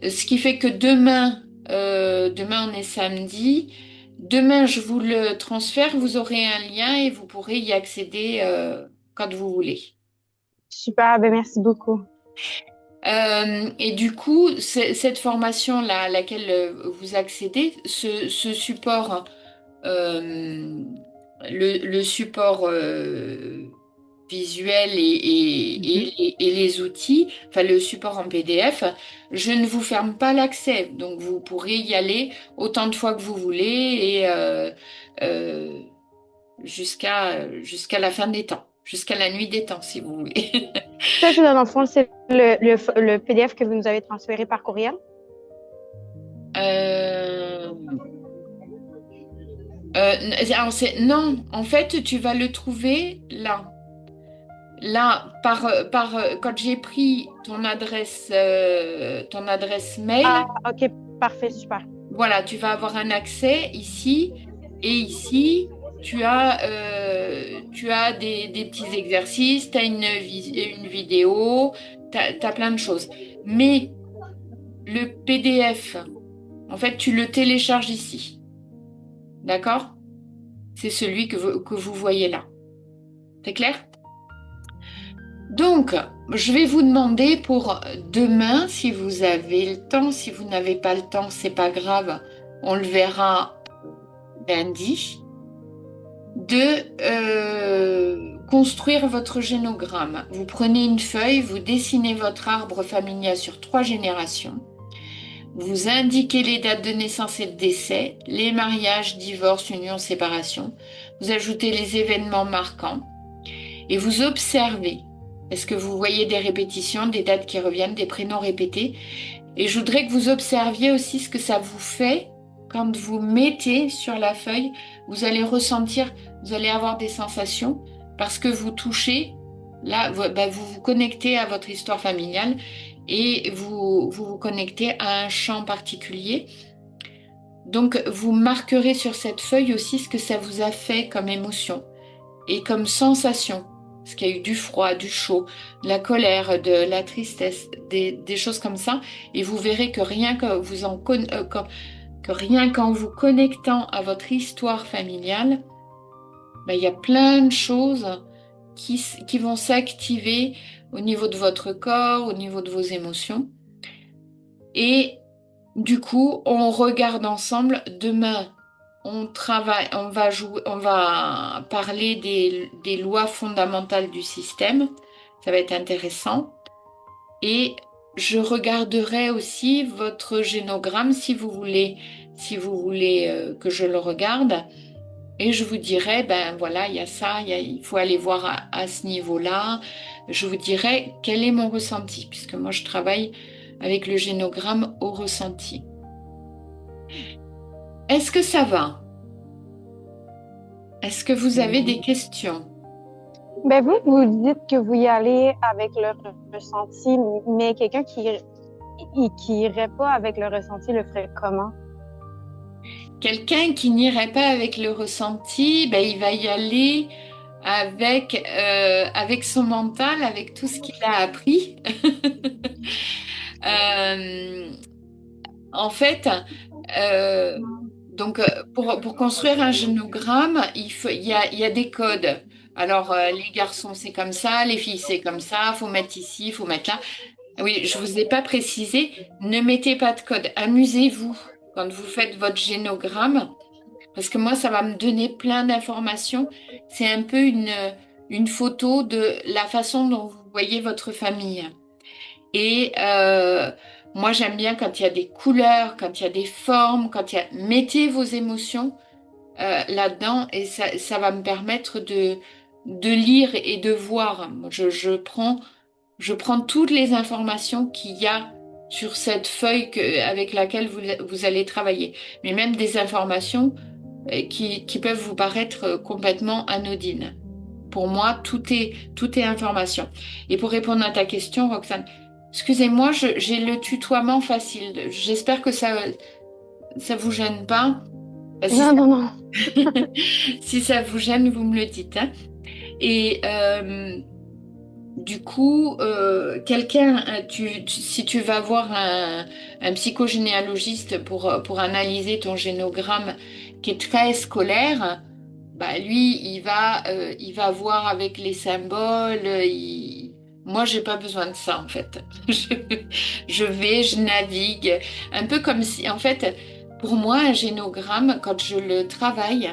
ce qui fait que demain on est samedi. Demain, je vous le transfère, vous aurez un lien et vous pourrez y accéder quand vous voulez. Super, ben merci beaucoup. Et du coup, cette formation-là à laquelle vous accédez, ce support, le support visuel et les outils, enfin le support en PDF, je ne vous ferme pas l'accès. Donc vous pourrez y aller autant de fois que vous voulez et euh, jusqu'à la fin des temps, jusqu'à la nuit des temps, si vous voulez. Ça, c'est dans le fond, c'est le PDF que vous nous avez transféré par courriel. Euh, alors non, en fait, tu vas le trouver là. Là, quand j'ai pris ton adresse mail, Ah, ok, parfait, super. voilà, tu vas avoir un accès ici. Et ici, tu as des petits exercices, tu as une vidéo, tu as plein de choses. Mais le PDF, en fait, tu le télécharges ici. D'accord? C'est celui que vous voyez là. C'est clair? Donc, je vais vous demander pour demain, si vous avez le temps. Si vous n'avez pas le temps, c'est pas grave. On le verra lundi. De construire votre génogramme. Vous prenez une feuille, vous dessinez votre arbre familial sur 3 générations. Vous indiquez les dates de naissance et de décès, les mariages, divorces, unions, séparations. Vous ajoutez les événements marquants et vous observez. Est-ce que vous voyez des répétitions, des dates qui reviennent, des prénoms répétés? Et je voudrais que vous observiez aussi ce que ça vous fait quand vous mettez sur la feuille. Vous allez ressentir, vous allez avoir des sensations parce que vous touchez. Là, vous vous connectez à votre histoire familiale et vous connectez à un champ particulier. Donc, vous marquerez sur cette feuille aussi ce que ça vous a fait comme émotion et comme sensation. Parce qu'il y a eu du froid, du chaud, de la colère, de la tristesse, des choses comme ça. Et vous verrez que rien qu'en vous connectant à votre histoire familiale, il y a plein de choses qui vont s'activer au niveau de votre corps, au niveau de vos émotions. Et du coup, on regarde ensemble demain. On travaille, on va parler des lois fondamentales du système. Ça va être intéressant. Et je regarderai aussi votre génogramme si vous voulez que je le regarde. Et je vous dirai, ben voilà, il y a ça, il faut aller voir à ce niveau-là. Je vous dirai quel est mon ressenti, puisque moi je travaille avec le génogramme au ressenti. Est-ce que ça va? Est-ce que vous avez des questions? Ben vous dites que vous y allez avec le ressenti, mais quelqu'un qui irait pas avec le ressenti le ferait comment? Quelqu'un qui n'irait pas avec le ressenti, ben, il va y aller avec son mental, avec tout ce qu'il a appris. Euh, en fait, euh, pour construire un génogramme, il y a des codes. Alors, les garçons, c'est comme ça, les filles, c'est comme ça, faut mettre ici, faut mettre là. Oui, je vous ai pas précisé, ne mettez pas de code. Amusez-vous quand vous faites votre génogramme, parce que moi, ça va me donner plein d'informations. C'est un peu une photo de la façon dont vous voyez votre famille. Et moi, j'aime bien quand il y a des couleurs, quand il y a des formes, mettez vos émotions là-dedans et ça va me permettre de lire et de voir. Je prends toutes les informations qu'il y a sur cette feuille avec laquelle vous allez travailler, mais même des informations qui peuvent vous paraître complètement anodines. Pour moi, tout est information. Et pour répondre à ta question, Roxane, excusez-moi, j'ai le tutoiement facile. J'espère que ça vous gêne pas. Si Non, ça, non, non. si ça vous gêne, vous me le dites, hein. Et du coup, si tu vas voir un psychogénéalogiste pour analyser ton génogramme qui est très scolaire, bah lui, il va voir avec les symboles. Moi, j'ai pas besoin de ça en fait. Je, je navigue, un peu comme si, en fait, pour moi, un génogramme, quand je le travaille,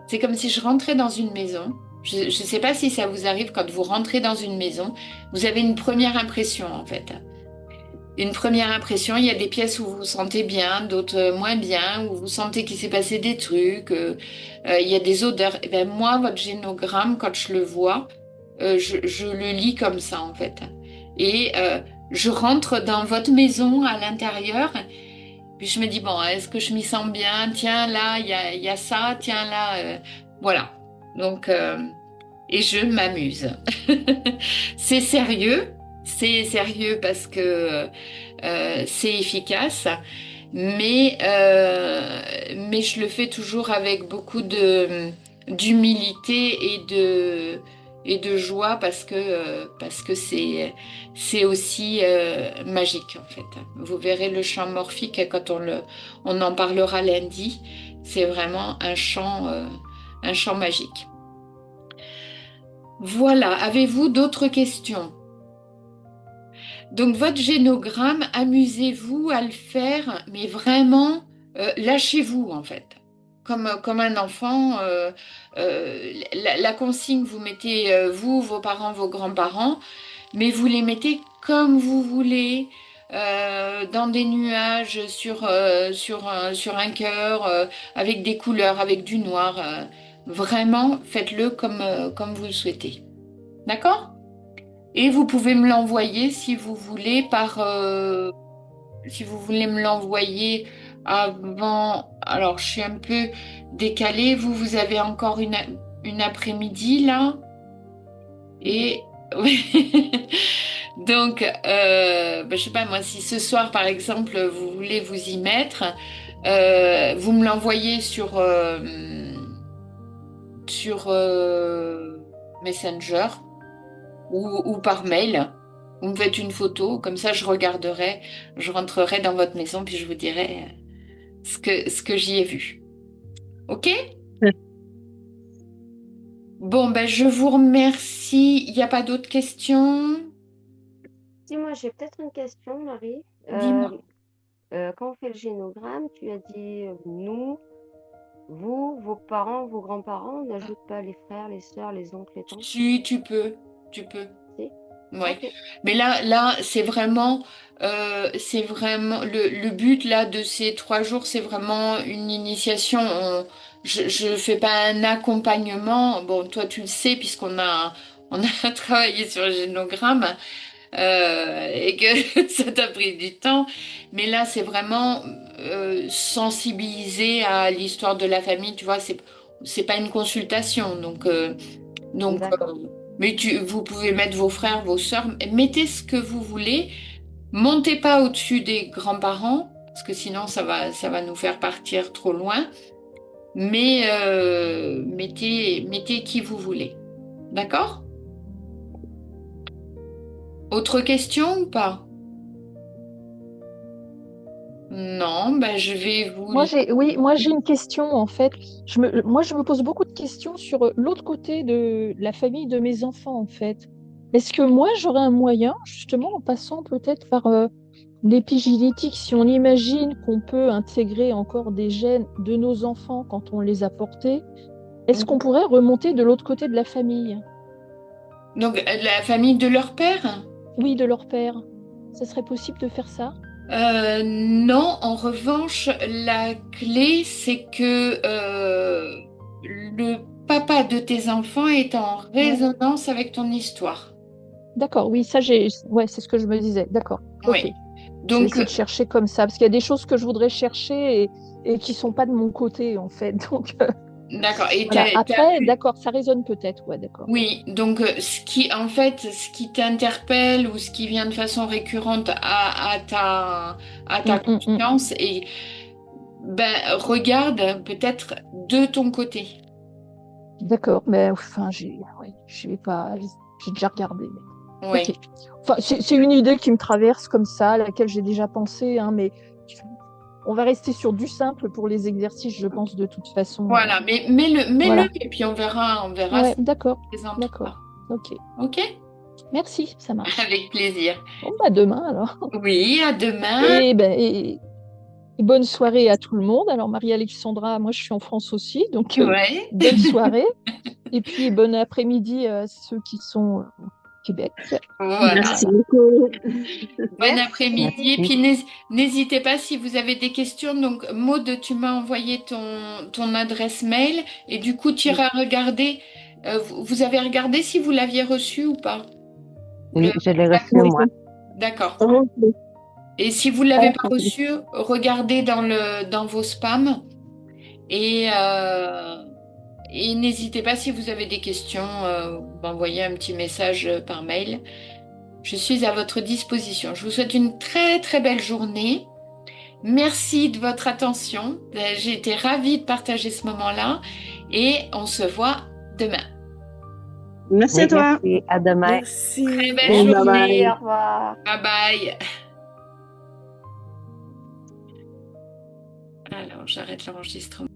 c'est comme si je rentrais dans une maison. Je ne sais pas si ça vous arrive quand vous rentrez dans une maison, vous avez une première impression en fait. Une première impression, il y a des pièces où vous vous sentez bien, d'autres moins bien, où vous sentez qu'il s'est passé des trucs, il y a des odeurs. Et ben moi, votre génogramme, quand je le vois, je le lis comme ça en fait. Et je rentre dans votre maison à l'intérieur, puis je me dis, bon, est-ce que je m'y sens bien? Tiens, là, il y a ça, tiens, là, voilà. Donc, et je m'amuse. C'est sérieux parce que c'est efficace, mais je le fais toujours avec beaucoup d'humilité et de joie parce que c'est aussi magique en fait. Vous verrez le chant morphique quand on en parlera lundi. C'est vraiment un chant magique. Voilà, avez-vous d'autres questions? Donc votre génogramme, amusez-vous à le faire, mais vraiment, lâchez-vous en fait. Comme un enfant, la consigne, vous mettez vous, vos parents, vos grands-parents, mais vous les mettez comme vous voulez, dans des nuages, sur un cœur, avec des couleurs, avec du noir. Vraiment, faites-le comme vous le souhaitez. D'accord? Et vous pouvez me l'envoyer si vous voulez si vous voulez me l'envoyer avant. Alors, je suis un peu décalée. Vous avez encore une après-midi là. Et donc, je sais pas moi, si ce soir par exemple vous voulez vous y mettre, vous me l'envoyez sur Messenger ou par mail. Vous me faites une photo, comme ça je regarderai, je rentrerai dans votre maison puis je vous dirai ce que j'y ai vu. Ok? Bon, ben je vous remercie. Il n'y a pas d'autres questions? Si, moi, j'ai peut-être une question, Marie. Dis-moi. Quand on fait le génogramme, tu as dit nous, vous, vos parents, vos grands-parents, on n'ajoute pas les frères, les sœurs, les oncles, les tantes? Si, tu peux. Tu peux. Si? Oui. Ok. Mais là, c'est vraiment le but là de ces 3 jours, c'est vraiment une initiation. Je fais pas un accompagnement. Bon, toi, tu le sais on a travaillé sur le génogramme et que ça t'a pris du temps. Mais là, c'est vraiment sensibiliser à l'histoire de la famille. Tu vois, c'est pas une consultation, donc. D'accord. Mais vous pouvez mettre vos frères, vos sœurs, mettez ce que vous voulez. Montez pas au-dessus des grands-parents, parce que sinon ça va nous faire partir trop loin. Mais mettez qui vous voulez. D'accord? Autre question ou pas? Non, ben je vais vous... Moi j'ai une question en fait. Moi je me pose beaucoup de questions sur l'autre côté de la famille de mes enfants en fait. Est-ce que moi j'aurais un moyen, justement en passant peut-être par l'épigénétique, si on imagine qu'on peut intégrer encore des gènes de nos enfants quand on les a portés, est-ce qu'on pourrait remonter de l'autre côté de la famille? Donc la famille de leur père? Oui, de leur père. Ça serait possible de faire ça? Non, en revanche, la clé, c'est que le papa de tes enfants est en résonance avec ton histoire. D'accord, oui, ouais, c'est ce que je me disais. D'accord. Ok. Oui. Je vais Donc, essayer de chercher comme ça, parce qu'il y a des choses que je voudrais chercher et qui sont pas de mon côté, en fait. Donc, d'accord. Et voilà. t'as Après, pu- d'accord, ça résonne peut-être. Ouais, d'accord. Oui, donc ce qui t'interpelle ou ce qui vient de façon récurrente à ta Mm. conscience, et ben, regarde peut-être de ton côté. D'accord, mais enfin, ouais, je vais pas, j'ai déjà regardé. Ok. Oui. Enfin, c'est une idée qui me traverse comme ça, à laquelle j'ai déjà pensé, hein, mais on va rester sur du simple pour les exercices, je pense, de toute façon. Voilà, mais mets-le, Voilà. et puis on verra Ouais, si d'accord, ça présente ou d'accord. pas. Ok. Ok? Merci, ça marche. Avec plaisir. Bon, bah demain alors. Oui, à demain. Et bonne soirée à tout le monde. Alors, Marie-Alexandra, moi je suis en France aussi, donc Ouais. belle soirée. Et puis, bon après-midi à ceux qui sont au Québec. Voilà. Merci Voilà. beaucoup. Bon après-midi. Et Merci. puis n'hésitez pas si vous avez des questions. Donc, Maud, tu m'as envoyé ton adresse mail. Et du coup, tu iras regarder. Vous avez regardé si vous l'aviez reçu ou pas? Oui, Le- je l'ai reçu, Oui. moi. D'accord. Ok. Et si vous ne l'avez pas reçu, regardez dans vos spams. Et, euh, et n'hésitez pas si vous avez des questions, vous m'envoyez un petit message par mail. Je suis à votre disposition. Je vous souhaite une très très belle journée. Merci de votre attention. J'ai été ravie de partager ce moment-là et on se voit demain. Merci à Oui, toi. merci. À demain. Très Merci. belle Bye journée. Merci, au bye. revoir. Bye bye. Alors, j'arrête l'enregistrement.